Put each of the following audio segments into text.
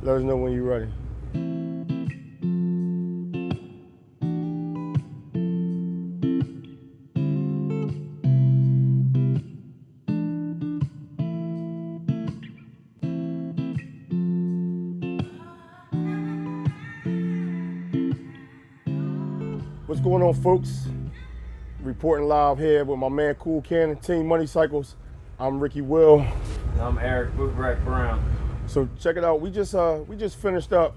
Let us know when you're ready. What's going on, folks? Reporting live here with my man Cool Cannon, Teammoneycycles. I'm Rickie Will. And I'm Eric Bootrack Brown. So check it out. We just finished up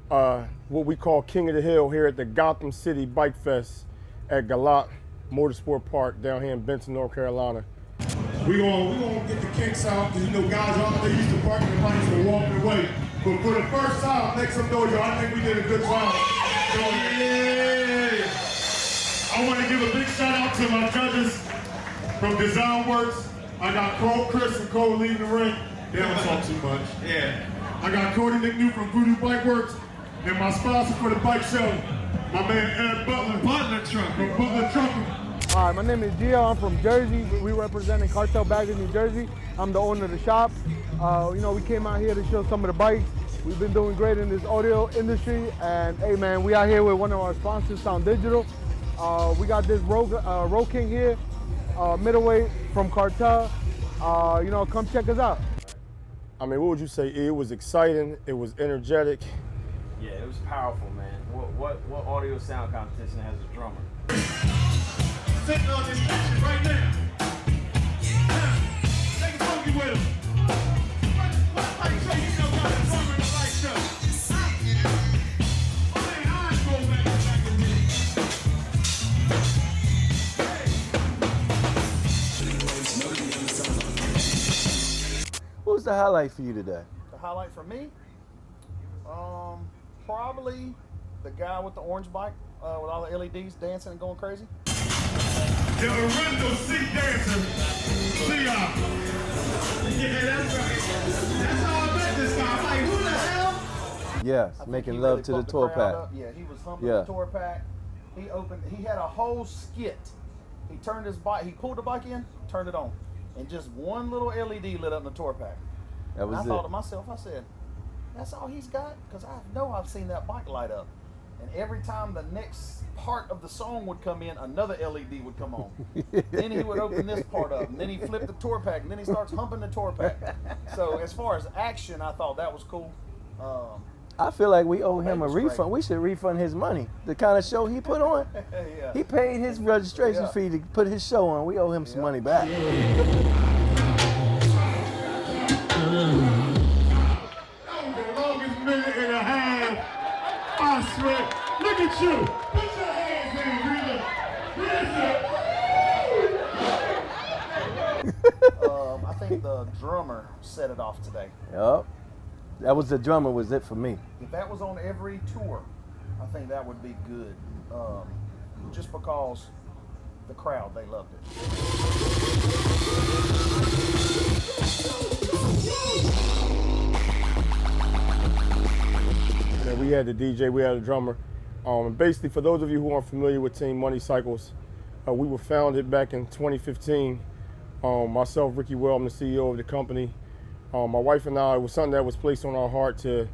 what we call King of the Hill here at the Gotham City Bike Fest at Galat Motorsport Park down here in Benton, North Carolina. We gonna get the kinks out, because you know guys out there used to parking the bikes and walking away. But for the first time, make some noise, y'all. I think we did a good job. So, yeah. I want to give a big shout out to my judges from Design Works. I got Cole, Chris, and Cole leaving the ring. They don't talk too much. Yeah. I got Cody McNew from Voodoo Bike Works, and my sponsor for the bike show, my man Ed Butler. Butler Trucker. From Butler Trucker. Hi, my name is Gio. I'm from Jersey. We representing Cartel Baggers, New Jersey. I'm the owner of the shop. You know, we came out here to show some of the bikes. We've been doing great in this audio industry, and hey man, we out here with one of our sponsors, Sound Digital. We got this Road King here, middleweight from Cartel. You know, come check us out. I mean, what would you say? It was exciting. It was energetic. Yeah, it was powerful, man. What audio sound competition has a drummer? Sitting on this section right now. Take a funky with him. What was the highlight for you today? The highlight for me, probably the guy with the orange bike with all the LEDs dancing and going crazy. The original seat dancer, Leon. Yeah, that's right. That's how I met this guy. I'm like, who the hell? Yes, making love to the tour pack. Yeah, he was humping the tour pack. He had a whole skit. He turned his bike, he pulled the bike in, turned it on. And just one little LED lit up in the tour pack. That was I thought to myself, I said, that's all he's got? Because I know I've seen that bike light up. And every time the next part of the song would come in, another LED would come on. Then he would open this part up, and then he flipped the tour pack, and then he starts humping the tour pack. So as far as action, I thought that was cool. I feel like we owe him a refund. Great. We should refund his money. The kind of show he put on. Yeah. He paid his registration fee to put his show on. We owe him some money back. That was the longest minute and a half. I swear. Look at you. Put your hands in, I think the drummer set it off today. Yep. That was the drummer, was it for me. If that was on every tour, I think that would be good. Just because the crowd, they loved it. Yeah, we had the DJ, we had a drummer. Basically, for those of you who aren't familiar with Teammoneycycles, we were founded back in 2015. Myself, Rickie Will, I'm the CEO of the company. My wife and I, it was something that was placed on our heart to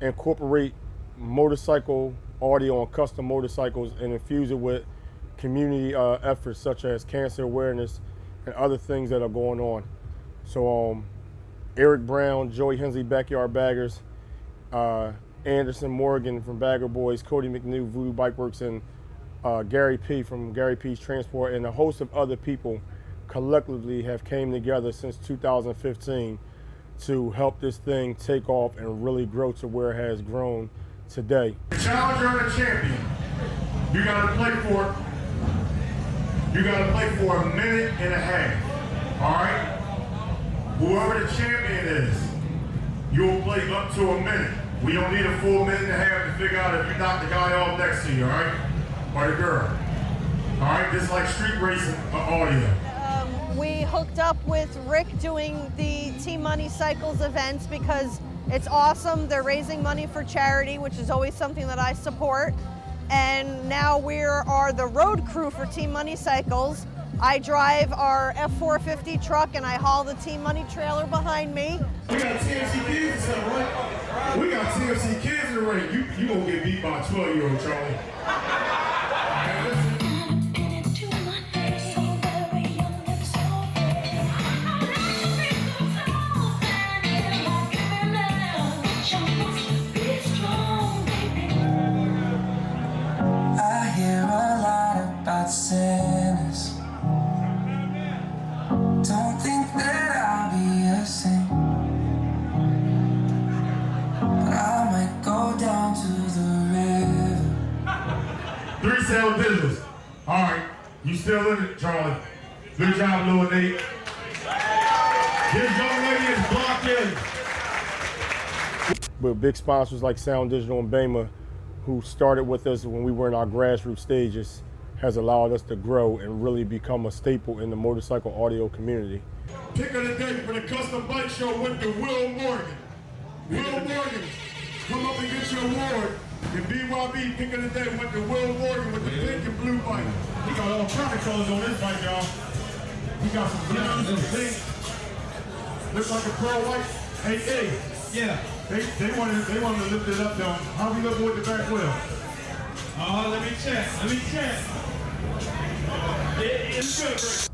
incorporate motorcycle audio on custom motorcycles and infuse it with community efforts such as cancer awareness and other things that are going on. So Eric Brown, Joey Hensley, Backyard Baggers, Anderson Morgan from Bagger Boys, Cody McNew, Voodoo Bike Works, and Gary P from Gary P's Transport, and a host of other people collectively have came together since 2015 to help this thing take off and really grow to where it has grown today. The challenger and the champion, you gotta play for it. You gotta play for a minute and a half, all right? Whoever the champion is, you'll play up to a minute. We don't need a full minute and a half to figure out if you knock the guy off next to you, all right? Or the girl. All right, just like street racing audio. We hooked up with Rick doing the Teammoneycycles events because it's awesome. They're raising money for charity, which is always something that I support. And now we are the road crew for Teammoneycycles. I drive our F450 truck and I haul the Team Money trailer behind me. We got TMC keys or something, right? reiterate, you gonna get beat by a 12-year-old, Charlie. And listen. I hear a lot about sinners. Don't think that I'll be a saint, but I might go down to the river. 3 Sound Digitals. All right, you still in it, Charlie. Good job, Lil Nate. This young lady is blocked in. With big sponsors like Sound Digital and Bama, who started with us when we were in our grassroots stages, has allowed us to grow and really become a staple in the motorcycle audio community. Pick of the day for the custom bike show went to Will Morgan. Will Morgan, come up and get your award. The BYB pick of the day went to Will Morgan with the pink and blue bike. He got all kind of colors on this bike, y'all. He got some blues, some pink. Looks like a pearl white. Hey, yeah. They wanted to lift it up, though. How we looking with the back wheel? Let me check. It's good,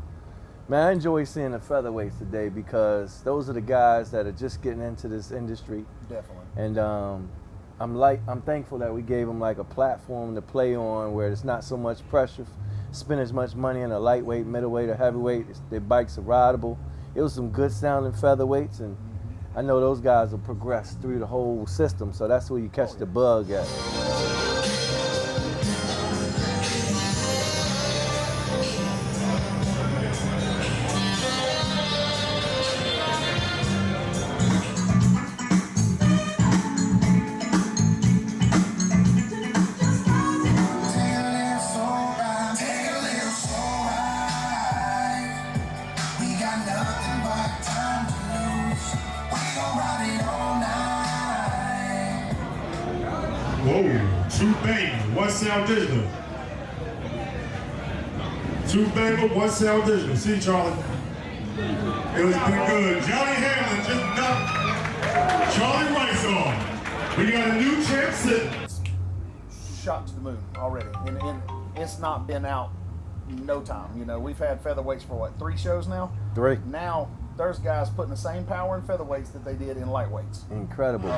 Man, I enjoy seeing the featherweights today because those are the guys that are just getting into this industry. Definitely. And I'm thankful that we gave them like a platform to play on where there's not so much pressure, spend as much money in a lightweight, middleweight, or heavyweight. Their bikes are rideable. It was some good sounding featherweights, and I know those guys will progress through the whole system, so that's where you catch the bug at. Whoa, 2 Bama, 1 Sound Digital. 2 Bama, 1 Sound Digital. See, Charlie? It was pretty good. Johnny Hamlin just knocked Charlie Rice off. We got a new champ sitting. Shot to the moon already, and it's not been out no time. You know, we've had featherweights for what, 3 shows now? 3. Now there's guys putting the same power in featherweights that they did in lightweights. Incredible.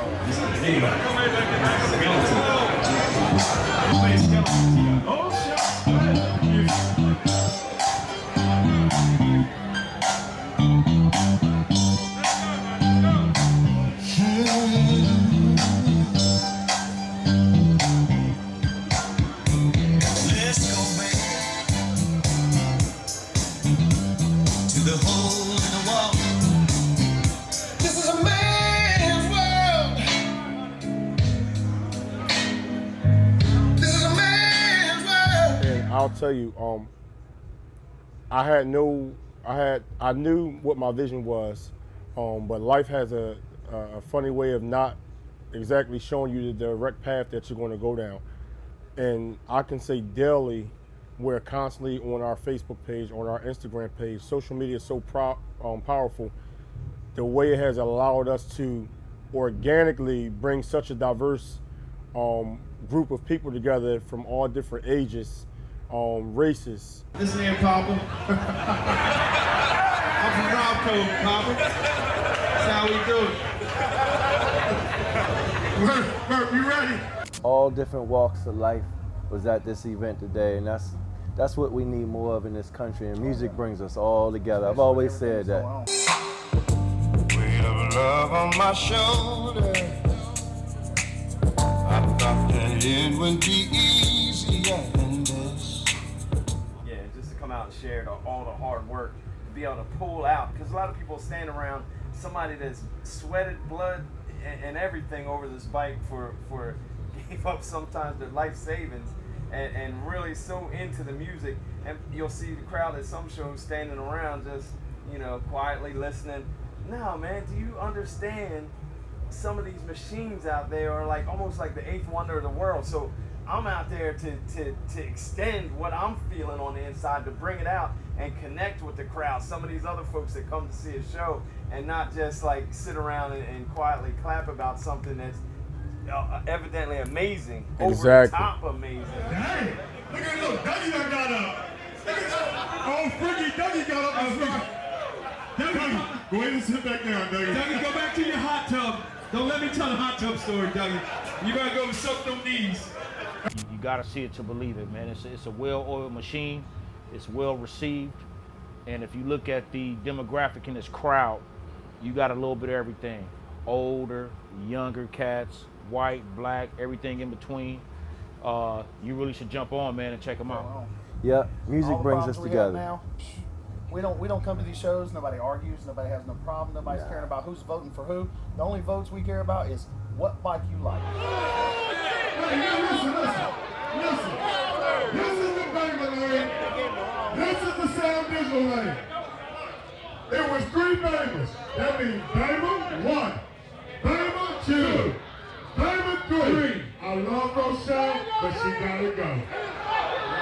I'll tell you, I knew what my vision was, but life has a funny way of not exactly showing you the direct path that you're going to go down. And I can say daily, we're constantly on our Facebook page, on our Instagram page. Social media is so powerful. The way it has allowed us to organically bring such a diverse group of people together from all different ages, races. This is Papa. I'm from Robco, Papa. That's how we do it. Murph, you ready? All different walks of life was at this event today, and that's what we need more of in this country, and music brings us all together. I've always said that. Weight of love on my shoulder. I thought that it would be easier than this. Yeah, just to come out and share all the hard work, to be able to pull out, because a lot of people stand around somebody that's sweated blood and everything over this bike for gave up sometimes their life savings and really so into the music, and you'll see the crowd at some shows standing around just, you know, quietly listening. No, man, do you understand some of these machines out there are like almost like the 8th wonder of the world? So I'm out there to extend what I'm feeling on the inside, to bring it out and connect with the crowd, some of these other folks that come to see a show, and not just like sit around and quietly clap about something that's evidently amazing, Exactly. over the top amazing. Hey, look at Dougie done got up. Oh, Rickie, Dougie got up and Dougie, go ahead and sit back down, Dougie. Dougie, go back to your hot tub. Don't let me tell the hot tub story, Dougie. You gotta go soak them knees. You gotta see it to believe it, man. It's a well-oiled machine. It's well received. And if you look at the demographic in this crowd, you got a little bit of everything. Older, younger cats, white, black, everything in between. You really should jump on, man, and check them out. Yeah, music All the brings problems us we have together. now, we don't come to these shows. Nobody argues. Nobody has no problem. Nobody's caring about who's voting for who. The only votes we care about is what bike you like. Hey, listen. This is the Bama lane. This is the Sound Digital lane. It was 3 Bamas. That means Bama 1, Bama 2, Bama 3. I love Rochelle, but she gotta go.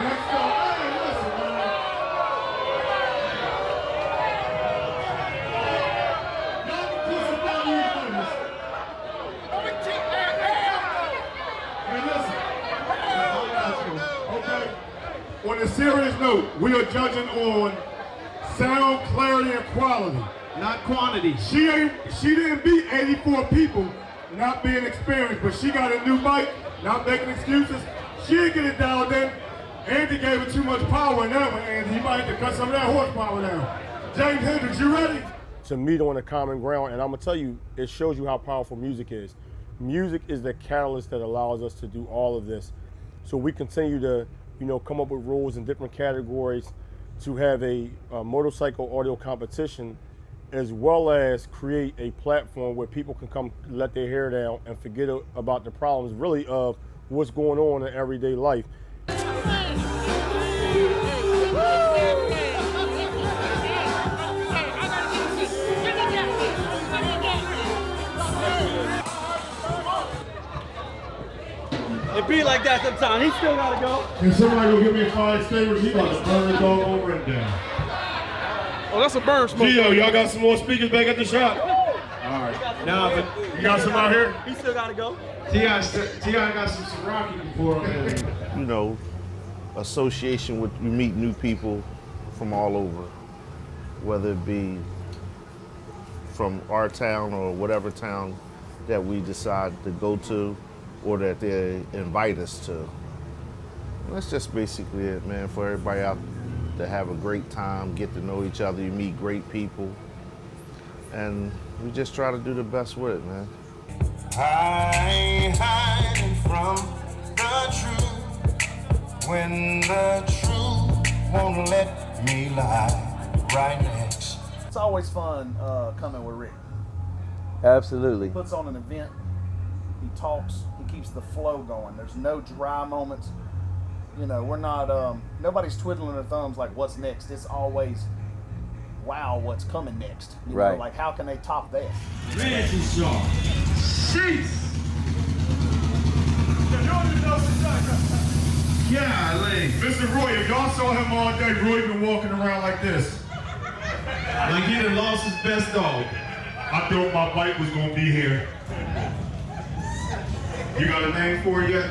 Next up, hey, listen, man. Y'all can put some down these Bamas. Hey, listen. Okay. On a serious note, we are judging on sound, clarity, and quality. Not quantity. She didn't beat 84 people not being experienced, but she got a new mic, not making excuses. She didn't get it dialed in. Andy gave her too much power in that one, and he might have to cut some of that horsepower down. James Hendricks, you ready? To meet on a common ground, and I'm gonna tell you, it shows you how powerful music is. Music is the catalyst that allows us to do all of this. So we continue to, come up with rules in different categories to have a motorcycle audio competition, as well as create a platform where people can come let their hair down and forget about the problems really of what's going on in everyday life. It be like that sometimes. He still gotta go. Can somebody go give me a 5 extinguisher? He about to burn the dog over and down. Oh, that's a burn smoke. Gio, y'all got some more speakers back at the shop? All right. Nah, but you got some out here? He still gotta go. T.I. got some Rocky before. Association with, you meet new people from all over, whether it be from our town or whatever town that we decide to go to or that they invite us to. That's just basically it, man, for everybody out to have a great time, get to know each other, you meet great people, and we just try to do the best with it, man. I ain't hiding from the truth when the truth won't let me lie right next. It's always fun coming with Rick. Absolutely. He puts on an event. He talks. He keeps the flow going. There's no dry moments. We're not. Nobody's twiddling their thumbs like what's next. It's always, wow, what's coming next? Right. Like how can they top that? Fancy Shaw. Sheesh. Golly. Mr. Roy, if y'all saw him all day, Roy been walking around like this. Like he done lost his best dog. I thought my bike was gonna be here. You got a name for it yet?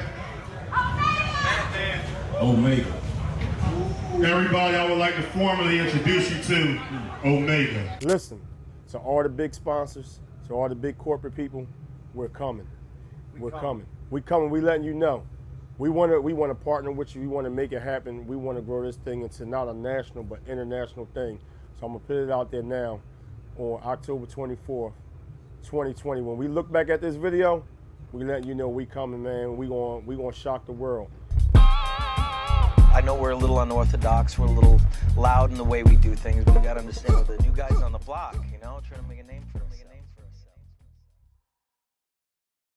Omega. Everybody, I would like to formally introduce you to Omega. Listen, to all the big sponsors, to all the big corporate people, we're coming. We're coming. We letting you know. We want to partner with you. We want to make it happen. We want to grow this thing into not a national but international thing. So I'm gonna put it out there now on October 24th, 2020. When we look back at this video, we letting you know we coming, man. We gonna shock the world. I know we're a little unorthodox, we're a little loud in the way we do things, but we gotta understand we're the new guys on the block, trying to make a name for us.